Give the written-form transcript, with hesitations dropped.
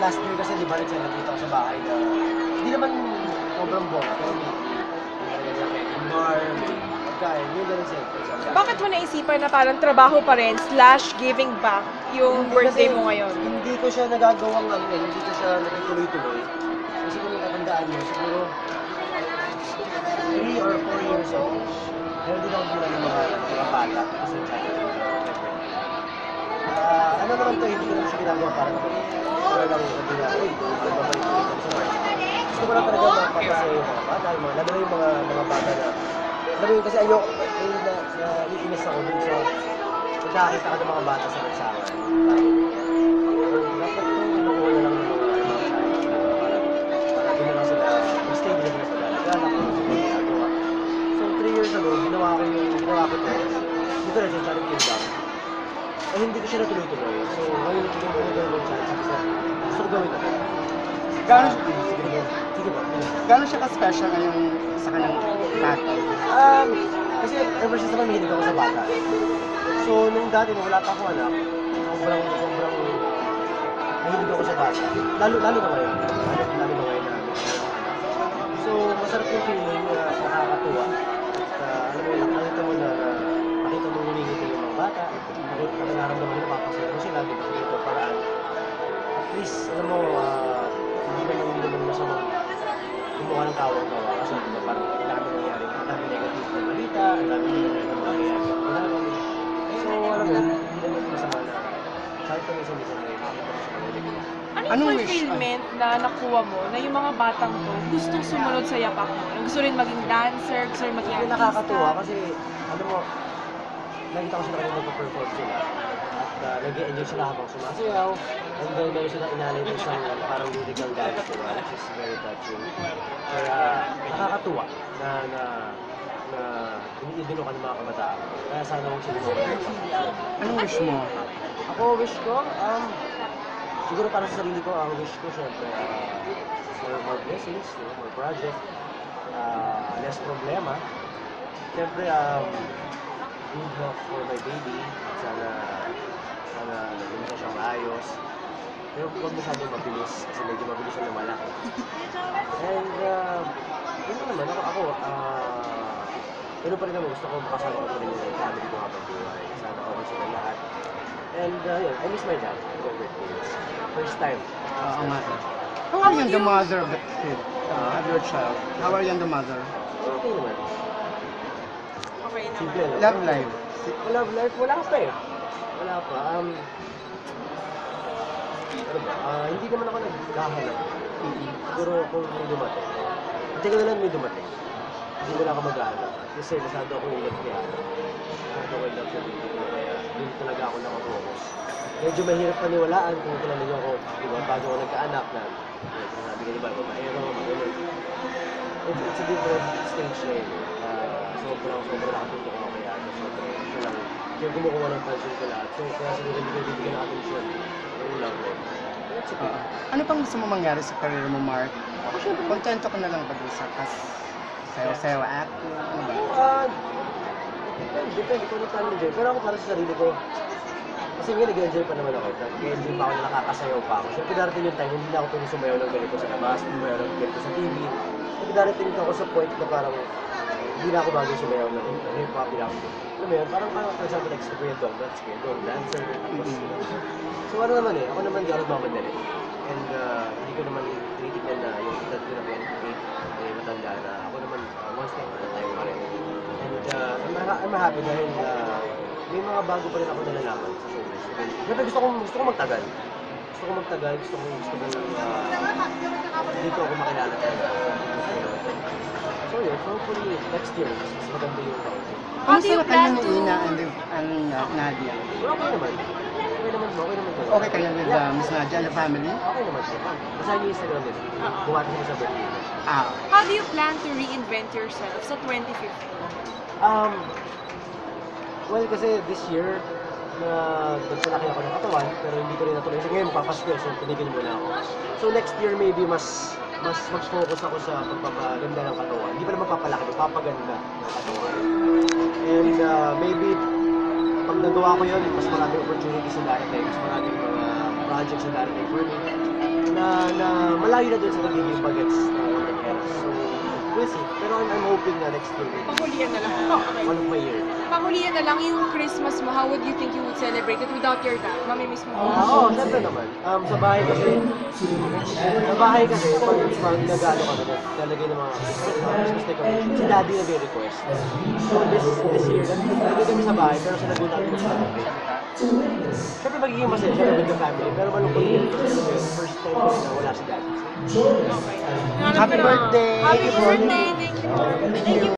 last year kasi di ba nakita ko sa bahay na hindi naman sobrang bongga, pero may wedding bar, may pagkain, yun na rin siya. Bakit mo naisipan na parang trabaho pa rin / giving back yung birthday mo ngayon? Hindi ko siya nagagawang hindi ko siya natutuloy-tuloy. Kasi kung natandaan mo, siguro 3 or 4 years old, meron din ako mula ng mga bata kasi ano naman to, hindi ko naman siya ginagawa para lang sabi na, uy, babalik ko ito sa market. Gusto ko lang talaga mapapasaya yung mga bata, lalo na yung mga bata na, alam mo yun kasi ayoko, naiinis ako dun sa pagkakita ka ng mga bata sa lansangan. Dapat ko kinukuha na lang ng mga child para doon na lang sila, mag-stay din na sila, naglalak ko sa mga ginagawa. So 3 years ago, ginawa ko ito. Dito na siya, Charity Kingdom. Eh, hindi ko siya natuloy-tuloy. So, ngayon ko yung gawin ng chance. Kasi gusto ko gawin ito. Sige po. Gano'n siya ka-special ngayong sa kanyang tatay? Kasi ever since naman mahilig ako sa bata. So, nung dati, nung wala pa akong anak, sobrang mahilig ako sa bata. Lalo na ngayon. Lalo na ngayon na so, masarap yung feeling na nakakatuwa. At alam mo yun, nakita mo humingiti yung mga bata. Nakita mo naramdaman nila, papasaya mo sila, di ba dito paraan. At least, alam mo, hindi naman masamang kumuha ng tawang-tawa. Kasi parang ang dami nangyayari, ang dami negative na balita, ang dami nangyayari na mangyayari sa pinagawa. So, alam mo, hindi naman masama na kahit kami sa minsan ay makakita ko sa kanila. Anong fulfillment na nakuha mo na yung mga batang to gustong sumunod sa yapak mo? Gusto rin maging dancer, gusto rin maging artista? Nakakatuwa kasi, alam mo, nakita ko sila kanina nagpa-perform sila at nag-enjoy sila habang sumasayaw and then meron sila inalay ng isang parang lyrical dance, diba? Which is very touching. Kaya nakakatuwa na iniidolo ka ng mga kabataan. Kaya sana akong sinusunod. Anong wish mo? Ako, wish ko, siguro para sa sarili ko, ang wish ko syempre, more blessings, more project, less problema. Syempre, good health for my baby. Sana naging siya siyang maayos. Pero huwag masyadong mabilis kasi medyo mabilis ang lumalaki. And yun naman, yun pa rin naman, gusto ko makasama ko pa rin yung family ko habang buhay. Sana okay sila lahat. And yun, I miss my dad. First time. Oo nga. How are you the mother of the kid? Of your child? How are you the mother? Okay naman. Okay naman. Simple, no? Love life? Love life, wala pa eh. Wala pa. Hindi naman ako naghahanap. Siguro kung may dumating. Hindi ko na lang may dumating. Hindi ko na ako maghahanap. Kasi masyado ako in love niya. Masyado ako in love sa baby ko. Kaya doon talaga ako nakafocus. Medyo mahirap paniwalaan kung kilala niyo ako. Diba, bago ako nagkaanak na sinabi ka diba, babaero, magulo. It's a different stage na yun. Sobrang nakatutok ako kaya. Sobrang ito lang. Kaya kumukuha ng pansin ko lahat. So, kaya siguro hindi ko bibigyan ng attention. Yung love life. That's okay. Ano pang gusto mo mangyari sa career mo, Mark? Ako syempre, Kontento ka na lang ba doon sa sayo-sayo acting? Ano ba? Depende kung ano tayo enjoy. Pero ako para sa sarili ko, kasi nga nag-enjoy pa naman ako. Nag-enjoy pa ako na nakakasayaw pa ako. Siyempre darating yung time, hindi na ako pwede sumayaw ng ganito sa labas, hindi sumayaw ng ganito sa TV. Siyempre darating ako sa point na parang hindi na ako bagay sumayaw ng hip-hop, hindi na ako. Alam mo yun, parang for example, like sa Kuya Dong, that's Kuya Dong, dancer, tapos, so ano naman ako naman di ako nagmamadali. And hindi ko naman tinitignan na yung edad ko na 28, matanda na. Ako naman, one step at a time pa rin. And I'm happy dahil may mga bago pa rin ako nalalaman sa showbiz. Siyempre gusto ko magtagal. Gusto ko dito ako makilala talaga. So yun, so hopefully next year, mas maganda yung taon. Kamusta na kayo ni Ina and Nadia? Okay naman. Okay naman. Okay kayo with Miss Nadia and the family? Okay naman siya. Basta yung Instagram nila. Buwati siya sa birthday. How do you plan to reinvent yourself sa 2015? Well, kasi this year, nagsalaki ako ng katawan, pero hindi ko rin natuloy. Kasi ngayon, papasko, so tinigil muna ako. So next year, maybe mas focus ako sa pagpapaganda ng katawan. Hindi pa naman papalaki, papaganda ng katawan. And maybe, pag nagawa ko yun, mas maraming opportunities na darating, mas maraming mga projects na darating for me, na na malayo na dun sa nagiging bagets na nag-era. So, we'll see. Pero I'm hoping na next year. Panghulihan na lang. Okay. One of my year. Panghulihan na lang yung Christmas mo, how would you think you would celebrate it without your dad? Mamimiss mo ba? Oo, syempre naman. Sa bahay kasi, pag nag-ano kami, nalagay ng mga Christmas decoration, si daddy nag-request. So this year, nalagay kami sa bahay, pero sa Laguna kami mag-celebrate. Syempre magiging masaya siya with the family, pero malungkot din kasi first time ko na wala si daddy. Okay. Happy birthday! Happy birthday! Thank you. Thank you.